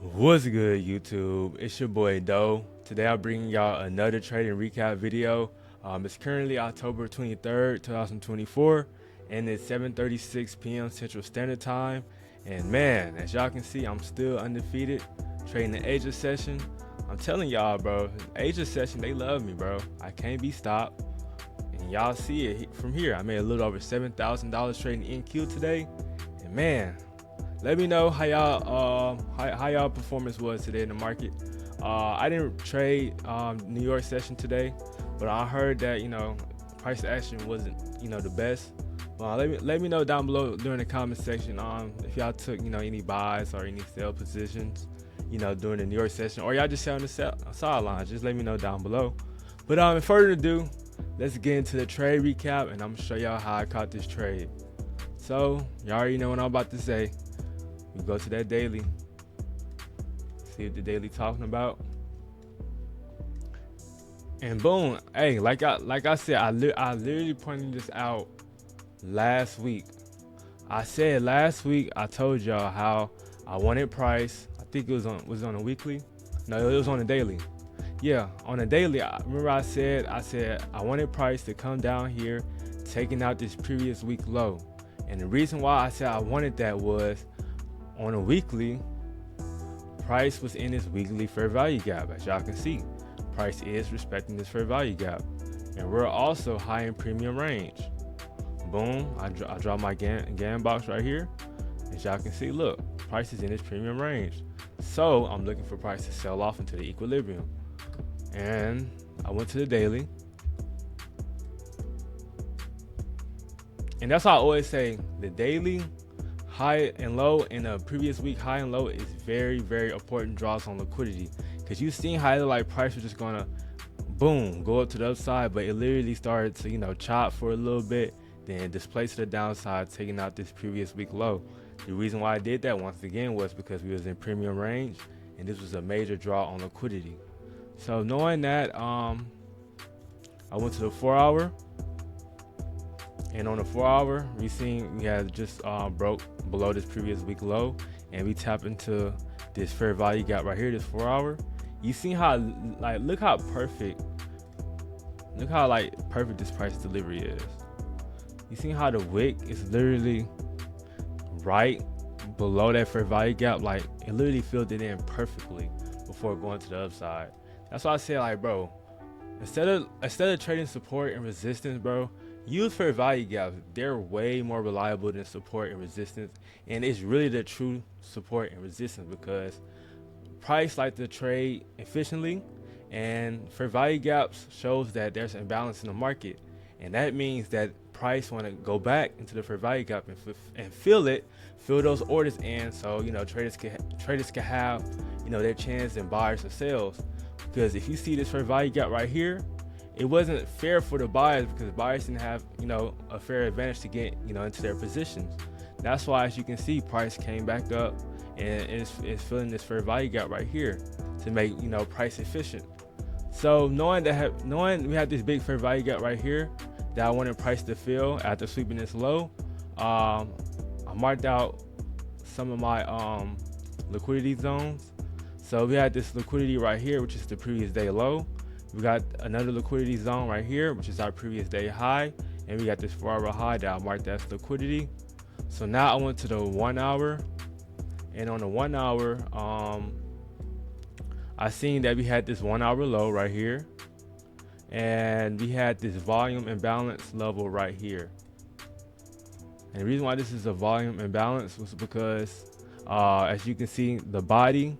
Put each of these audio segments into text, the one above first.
What's good, YouTube? It's your boy Doe. Today I'm bringing y'all another trading recap video. It's currently October 23rd, 2024, and it's 7:36 p.m. Central Standard Time. And man, as y'all can see, I'm still undefeated trading the Asia session. I'm telling y'all, bro, Asia session, they love me, bro. I can't be stopped. And y'all see it from here. I made a little over $7,000 trading NQ today. And man, let me know how y'all performance was today in the market. I didn't trade New York session today, but I heard that price action wasn't the best. Let me know down below during the comment section if y'all took any buys or any sell positions during the New York session, or y'all just sat on the sidelines. Just let me know down below. But without further ado, let's get into the trade recap, and I'm gonna show y'all how I caught this trade. So y'all already know what I'm about to say. We go to that daily, see what the daily talking about, and boom. Hey, like I said, I literally pointed this out last week. I said last week, I told y'all how I wanted price. I think it was on a weekly. No, it was on a daily. Yeah, on a daily. I remember I said I wanted price to come down here, taking out this previous week low. And the reason why I said I wanted that was, on a weekly, price was in this weekly fair value gap. As y'all can see, price is respecting this fair value gap, and we're also high in premium range. Boom, I draw my GAN box right here. As y'all can see, look, price is in this premium range. So I'm looking for price to sell off into the equilibrium, and I went to the daily. And that's why I always say the daily high and low in a previous week high and low is very, very important draws on liquidity, because you've seen how like price was just gonna boom go up to the upside, but it literally started to chop for a little bit, then displace to the downside, taking out this previous week low. The reason why I did that once again was because we was in premium range, and this was a major draw on liquidity. So knowing that, I went to the 4-hour. And on the 4-hour, we had just broke below this previous week low, and we tap into this fair value gap right here, this 4-hour. You see how look how perfect this price delivery is. You see how the wick is literally right below that fair value gap, like it literally filled it in perfectly before going to the upside. That's why I say, bro, instead of trading support and resistance, bro, use fair value gaps. They're way more reliable than support and resistance, and it's really the true support and resistance, because price like to trade efficiently, and fair value gaps shows that there's imbalance in the market, and that means that price want to go back into the fair value gap and fill those orders in, so traders can have their chance in buyers or sales. Because if you see this fair value gap right here, it wasn't fair for the buyers, because buyers didn't have a fair advantage to get into their positions. That's why, as you can see, price came back up and it's filling this fair value gap right here to make price efficient. So knowing we had this big fair value gap right here that I wanted price to fill after sweeping this low, I marked out some of my liquidity zones. So we had this liquidity right here, which is the previous day low. We got another liquidity zone right here, which is our previous day high, and we got this 4-hour high that I marked as liquidity. So now I went to the 1-hour, and on the 1-hour, I seen that we had this 1-hour low right here, and we had this volume imbalance level right here. And the reason why this is a volume imbalance was because, as you can see, the body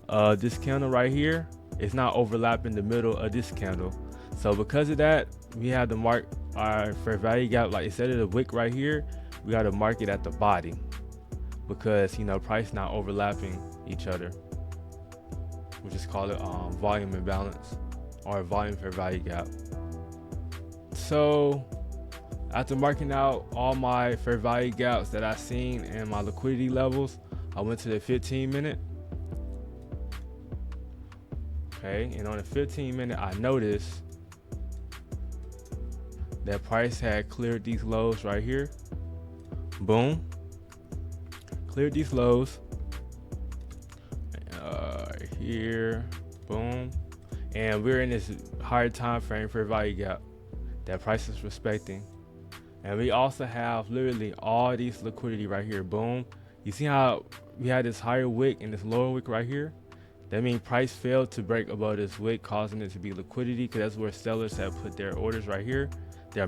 of this candle right here, it's not overlapping the middle of this candle. So because of that, we had to mark our fair value gap, like instead of the wick right here, we got to mark it at the body, because price not overlapping each other. We just call it volume imbalance, or volume fair value gap. So after marking out all my fair value gaps that I seen and my liquidity levels, I went to the 15-minute. Okay, and on the 15-minute, I noticed that price had cleared these lows right here. Boom, cleared these lows. right here, boom. And we're in this higher time frame for value gap that price is respecting. And we also have literally all these liquidity right here, boom. You see how we had this higher wick and this lower wick right here? That means price failed to break above this wick, causing it to be liquidity, because that's where sellers have put their orders right here. Their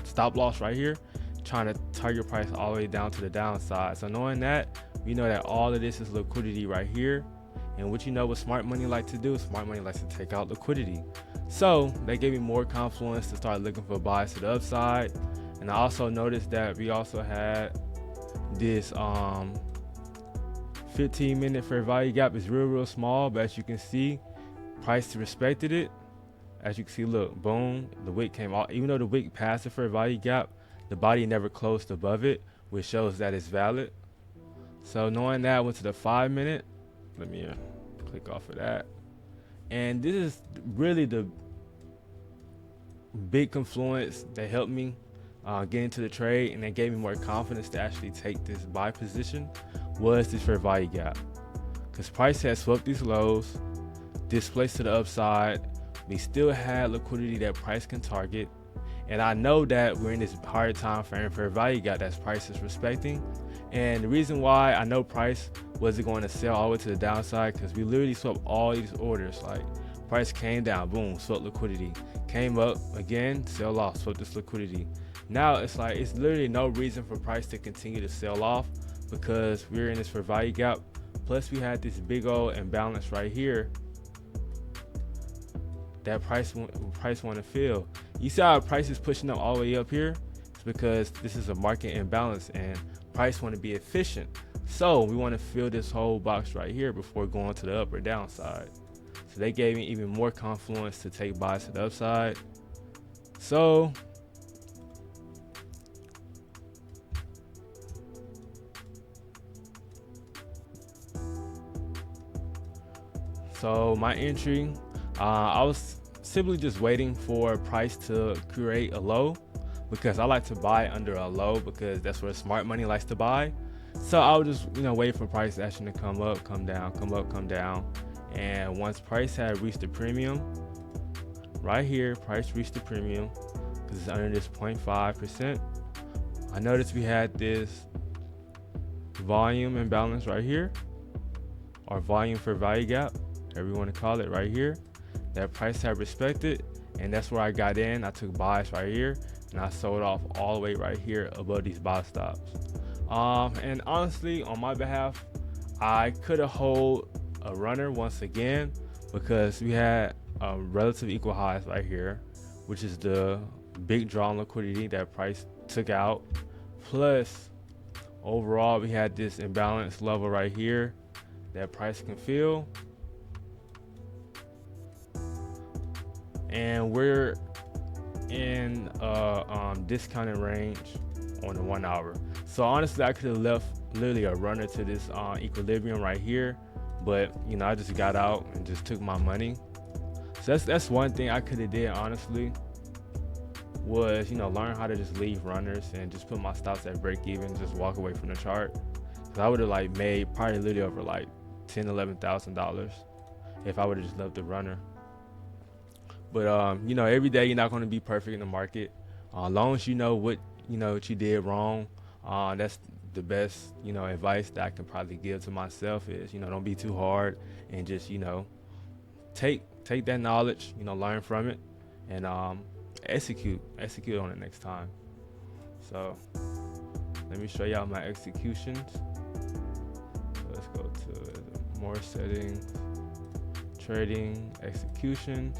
stop loss right here, trying to target price all the way down to the downside. So knowing that, we know that all of this is liquidity right here. And what smart money like to do, smart money likes to take out liquidity. So they gave me more confluence to start looking for buys to the upside. And I also noticed that we also had this 15-minute fair value gap is real small, but as you can see, price respected it. As you can see, look, boom, the wick came off. Even though the wick passed the fair value gap, the body never closed above it, which shows that it's valid. So knowing that, I went to the 5-minute. Let me click off of that. And this is really the big confluence that helped me get into the trade, and that gave me more confidence to actually take this buy position, was this fair value gap. Because price had swept these lows, displaced to the upside. We still had liquidity that price can target. And I know that we're in this higher time frame fair value gap that price is respecting. And the reason why I know price wasn't going to sell all the way to the downside, because we literally swept all these orders. Like, price came down, boom, swept liquidity, came up again, sell off, swept this liquidity. Now it's like, it's literally no reason for price to continue to sell off, because we're in this fair value gap. Plus we had this big old imbalance right here that price want to fill. You see how price is pushing up all the way up here? It's because this is a market imbalance and price want to be efficient. So we want to fill this whole box right here before going to the up or downside. So they gave me even more confluence to take buys to the upside. So my entry, I was simply just waiting for price to create a low, because I like to buy under a low, because that's where smart money likes to buy. So I would just wait for price action to come up, come down, come up, come down. And once price had reached the premium right here, price reached the premium because it's under this 0.5%. I noticed we had this volume imbalance right here, or volume for value gap, whatever you want to call it, right here, that price had respected. And that's where I got in. I took buys right here and I sold off all the way right here above these buy stops. And honestly, on my behalf, I could have hold a runner once again, because we had relative equal highs right here, which is the big draw on liquidity that price took out. Plus overall, we had this imbalance level right here that price can fill. And we're in discounted range on the 1 hour. So honestly, I could have left literally a runner to this equilibrium right here, but I just got out and just took my money. So that's one thing I could have did, honestly, was learn how to just leave runners and just put my stops at break even, just walk away from the chart. Cause I would have made probably literally over $10,000-$11,000 if I would have just left the runner. But every day you're not going to be perfect in the market. As long as you know what you did wrong, that's the best advice that I can probably give to myself is don't be too hard, and just take that knowledge, learn from it, and execute on it next time. So let me show y'all my executions. So let's go to more settings, trading, executions.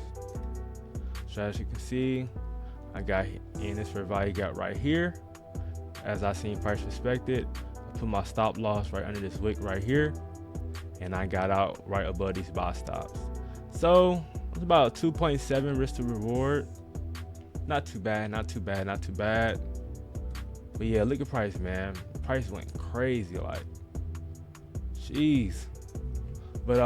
So as you can see, I got in this fair value gap right here. As I seen price respected, I put my stop loss right under this wick right here, and I got out right above these buy stops. So it's about 2.7 risk to reward. Not too bad, not too bad, not too bad. But yeah, look at price, man. Price went crazy, jeez. But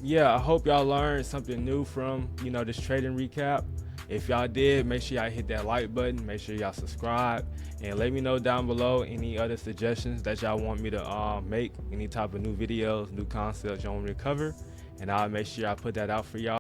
yeah, I hope y'all learned something new from this trading recap. If y'all did, make sure y'all hit that like button, make sure y'all subscribe, And let me know down below any other suggestions that y'all want me to make, any type of new videos, new concepts y'all want me to cover, and I'll make sure I put that out for y'all.